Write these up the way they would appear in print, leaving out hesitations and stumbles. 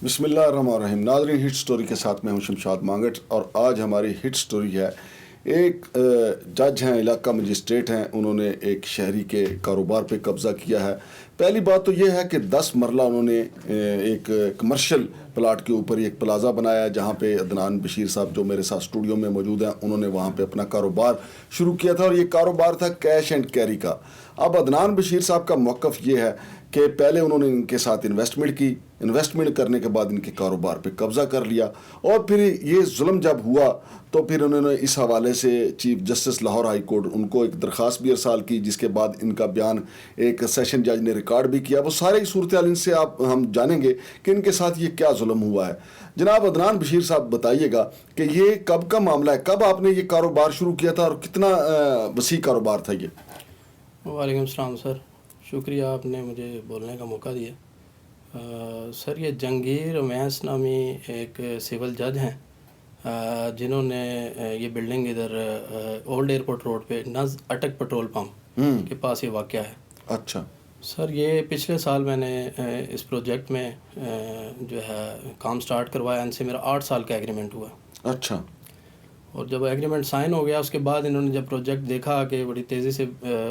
بسم اللہ الرحمن الرحیم. ناظرین، ہٹ سٹوری کے ساتھ میں ہوں شمشاد مانگٹ، اور آج ہماری ہٹ سٹوری ہے. ایک جج ہیں، علاقہ مجسٹریٹ ہیں، انہوں نے ایک شہری کے کاروبار پہ قبضہ کیا ہے. پہلی بات تو یہ ہے کہ 10 مرلہ انہوں نے ایک کمرشل پلاٹ کے اوپر ایک پلازا بنایا ہے، جہاں پہ عدنان بشیر صاحب جو میرے ساتھ اسٹوڈیو میں موجود ہیں، انہوں نے وہاں پہ اپنا کاروبار شروع کیا تھا، اور یہ کاروبار تھا کیش اینڈ کیری کا. اب عدنان بشیر صاحب کا موقف یہ ہے کہ پہلے انہوں نے ان کے ساتھ انویسٹمنٹ کرنے کے بعد ان کے کاروبار پہ قبضہ کر لیا، اور پھر یہ ظلم جب ہوا تو پھر انہوں نے اس حوالے سے chief justice Lahore high court ان کو ایک درخواست بھی ارسال کی، جس کے بعد ان کا بیان ایک سیشن جج نے ریکارڈ بھی کیا. وہ سارے صورتحال ان سے ہم جانیں گے کہ ان کے ساتھ یہ کیا ظلم ہوا ہے. جناب عدنان بشیر صاحب بتائیے گا کہ یہ کب کا معاملہ ہے، کب آپ نے یہ کاروبار شروع کیا تھا، اور کتنا وسیع کاروبار تھا یہ؟ وعلیکم السلام سر، شکریہ آپ نے مجھے بولنے کا موقع دیا. سر یہ جہانگیر اویس نامی ایک سول جج ہیں، جنہوں نے یہ بلڈنگ ادھر اولڈ ایئرپورٹ روڈ پہ نز اٹک پٹرول پمپ کے پاس یہ واقع ہے. اچھا سر، یہ پچھلے سال میں نے اس پروجیکٹ میں جو ہے کام سٹارٹ کروایا. ان سے میرا 8 سال کا ایگریمنٹ ہوا. اچھا. اور جب ایگریمنٹ سائن ہو گیا، اس کے بعد انہوں نے جب پروجیکٹ دیکھا کہ بڑی تیزی سے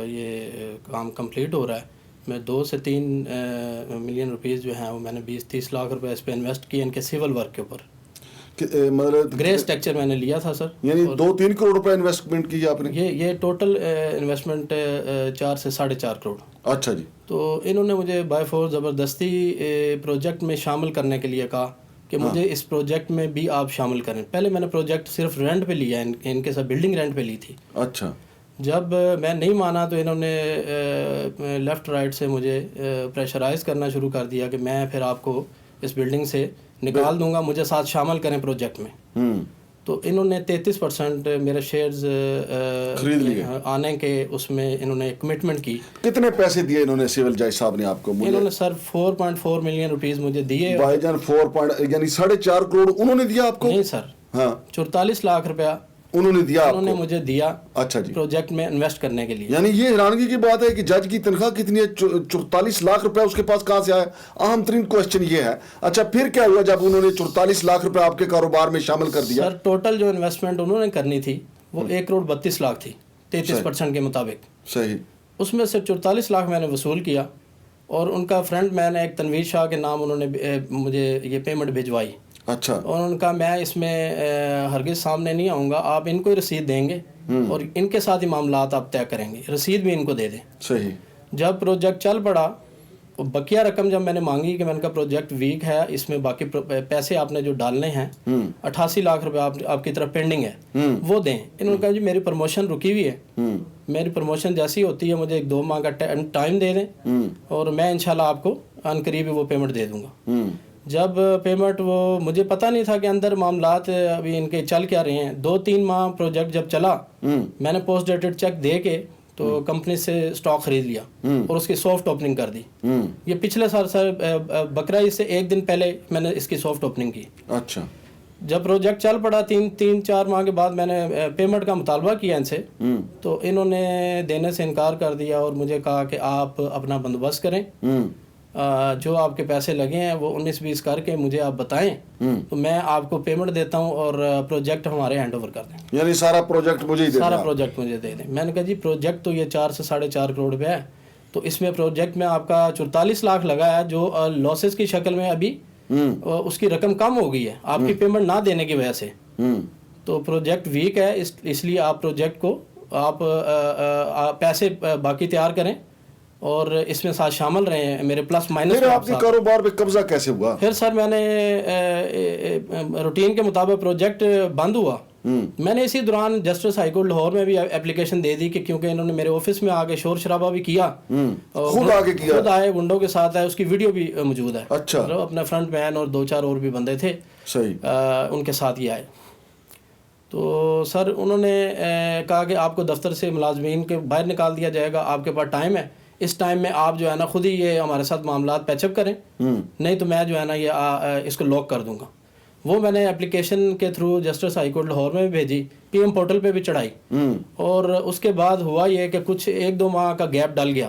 یہ کام کمپلیٹ ہو رہا ہے، میں 2 سے 3 ملین روپیز جو ہیں وہ میں نے 20-30 لاکھ روپے اس پہ انویسٹ کیے ان کے سول ورک کے اوپر. مطلب گرے اسٹرکچر میں نے لیا تھا سر، یعنی 2-3 کروڑ روپے انویسٹمنٹ کی آپ نے؟ یہ ٹوٹل انویسٹمنٹ 4 سے 4.5 کروڑ. اچھا جی. تو انہوں نے مجھے بائی فورس زبردستی پروجیکٹ میں شامل کرنے کے لیے کہا کہ مجھے اس پروجیکٹ میں بھی آپ شامل کریں. پہلے میں نے پروجیکٹ صرف رینٹ پہ لیا، ان کے ساتھ بلڈنگ رینٹ پہ لی تھی. اچھا. جب میں نہیں مانا تو انہوں نے لیفٹ رائٹ سے مجھے پریشرائز کرنا شروع کر دیا کہ میں پھر آپ کو اس بلڈنگ سے نکال دوں گا، مجھے ساتھ شامل کریں پروجیکٹ میں. تو انہوں نے 33% میرے شیئرز خرید لیے آنے کے، اس میں انہوں نے کمٹمنٹ کی. کتنے پیسے دیے انہوں نے سیول جج صاحب نے آپ کو؟ انہوں نے سر 4.4 ملین روپیز مجھے دیے. بھائی جان 4 یعنی 4.5 کروڑ انہوں نے دیا آپ کو؟ نہیں سر، ہاں 44 لاکھ روپیہ انہوں نے دیا، انہوں نے مجھے دیا. اچھا جی. پروجیکٹ میں انویسٹ کرنے کے لیے. یعنی یہ حیرانگی کی بات ہے کہ جج کی تنخواہ کتنی ہے؟ 44 لاکھ روپے اس کے پاس کہاں سے آیا؟ اہم ترین کوشچن یہ ہے. اچھا پھر کیا ہوا جب انہوں نے 44 لاکھ روپے آپ کے کاروبار میں شامل کر دیا؟ سر ٹوٹل جو انویسٹمنٹ انہوں نے کرنی تھی وہ 1 کروڑ 32 لاکھ تھی 33% کے مطابق. صحیح. اس میں سے 44 لاکھ میں نے وصول کیا، اور ان کا فرنٹ مین ایک تنویر شاہ کے نام انہوں نے مجھے یہ پیمنٹ بھجوائی. اچھا. اور ان کا میں اس میں ہرگز سامنے نہیں آؤں گا، آپ ان کو ہی رسید دیں گے اور ان کے ساتھ ہی معاملات آپ طے کریں گے، رسید بھی ان کو دے دیں. صحیح. جب پروجیکٹ چل پڑا، بقیہ رقم جب میں نے مانگی کہ میں نے کہا پروجیکٹ ویک ہے، اس میں باقی پیسے آپ نے جو ڈالنے ہیں 88 لاکھ روپے آپ کی طرف پینڈنگ ہے، وہ دیں. انہوں نے کہا جی میری پروموشن رکی ہوئی ہے، میری پروموشن جیسی ہوتی ہے مجھے 1-2 ماہ کا ٹائم دے دیں، اور میں انشاءاللہ آپ کو ان قریب وہ پیمنٹ دے دوں گا. جب پیمنٹ، وہ مجھے پتہ نہیں تھا کہ اندر معاملات ابھی ان کے چل کیا رہے ہیں. 2-3 ماہ پروجیکٹ جب چلا، میں نے پوسٹ ڈیٹڈ چیک دے کے تو کمپنی سے سٹاک خرید لیا اور اس کی سافٹ اوپننگ کر دی. یہ پچھلے سال سر بقرعید سے 1 دن پہلے میں نے اس کی سافٹ اوپننگ کی. اچھا. جب پروجیکٹ چل پڑا 3-4 ماہ کے بعد میں نے پیمنٹ کا مطالبہ کیا ان سے، تو انہوں نے دینے سے انکار کر دیا اور مجھے کہا کہ آپ اپنا بندوبست کریں، جو آپ کے پیسے لگے ہیں وہ 19-20 کر کے مجھے آپ بتائیں تو میں آپ کو پیمنٹ دیتا ہوں اور پروجیکٹ ہمارے ہینڈ اوور کر دیں. یعنی سارا پروجیکٹ مجھے ہی دے دیں؟ سارا پروجیکٹ مجھے دے دیں. میں نے کہا جی پروجیکٹ تو یہ 4 سے 4.5 کروڑ روپے ہے، تو اس میں پروجیکٹ میں آپ کا 44 لاکھ لگا ہے جو لاسز کی شکل میں ابھی اس کی رقم کم ہو گئی ہے آپ کی پیمنٹ نہ دینے کی وجہ سے. تو پروجیکٹ ویک ہے، اس لیے آپ پروجیکٹ کو آپ پیسے باقی تیار کریں اور اس میں ساتھ شامل رہے ہیں میرے پلس مائنس. پھر آپ کے کاروبار پہ قبضہ کیسے ہوا؟ پھر سر میں نے روٹین کے مطابق پروجیکٹ بند ہوا. میں نے اسی دوران جسٹس ہائی کورٹ لاہور میں بھی اپلیکیشن دے دی کہ کیونکہ انہوں نے میرے آفس میں آ کے شور شرابہ بھی کیا، خود آئے گنڈوں کے ساتھ آئے، اس کی ویڈیو بھی موجود ہے. اچھا. اپنے فرنٹ مین اور 2-4 اور بھی بندے تھے. صحیح. ان کے ساتھ یہ آئے. تو سر انہوں نے کہا کہ آپ کو دفتر سے ملازمین کے باہر نکال دیا جائے گا، آپ کے پاس ٹائم ہے، اس ٹائم میں آپ جو ہے نا خود ہی یہ ہمارے ساتھ معاملات پیچ اپ کریں، نہیں تو میں جو ہے نا یہ اس کو لاک کر دوں گا. وہ میں نے اپلیکیشن کے through justice high court Lahore میں بھی بھیجی، پی ایم پورٹل پہ بھی چڑھائی، اور اس کے بعد ہوا یہ کہ کچھ 1-2 ماہ کا گیپ ڈل گیا.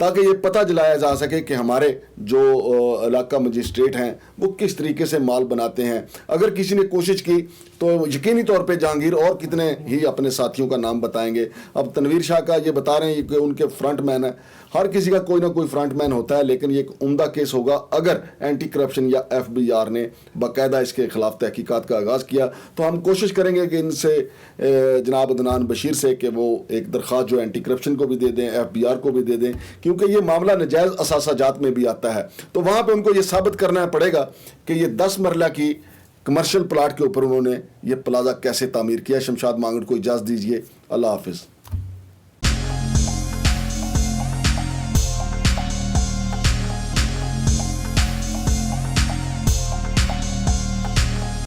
تاکہ یہ پتہ جلایا جا سکے کہ ہمارے جو علاقہ مجسٹریٹ ہیں وہ کس طریقے سے مال بناتے ہیں. اگر کسی نے کوشش کی تو یقینی طور پہ جہانگیر اور کتنے ہی اپنے ساتھیوں کا نام بتائیں گے. اب تنویر شاہ کا یہ بتا رہے ہیں کہ ان کے فرنٹ مین ہیں. ہر کسی کا کوئی نہ کوئی فرنٹ مین ہوتا ہے, لیکن یہ ایک عمدہ کیس ہوگا اگر اینٹی کرپشن یا FBR نے باقاعدہ اس کے خلاف تحقیقات کا آغاز کیا. تو ہم کوشش کریں گے کہ ان سے جناب عدنان بشیر سے کہ وہ ایک درخواست جو اینٹی کرپشن کو بھی دے دیں, FBR کو بھی دے دیں, کیونکہ یہ معاملہ نجائز اثاثہ جات میں بھی آتا ہے. تو وہاں پہ ان کو یہ ثابت کرنا پڑے گا کہ یہ 10 مرلہ کی کمرشل پلاٹ کے اوپر انہوں نے یہ پلازا کیسے تعمیر کیا. شمشاد مانگٹ کو اجازت دیجیے, اللہ حافظ.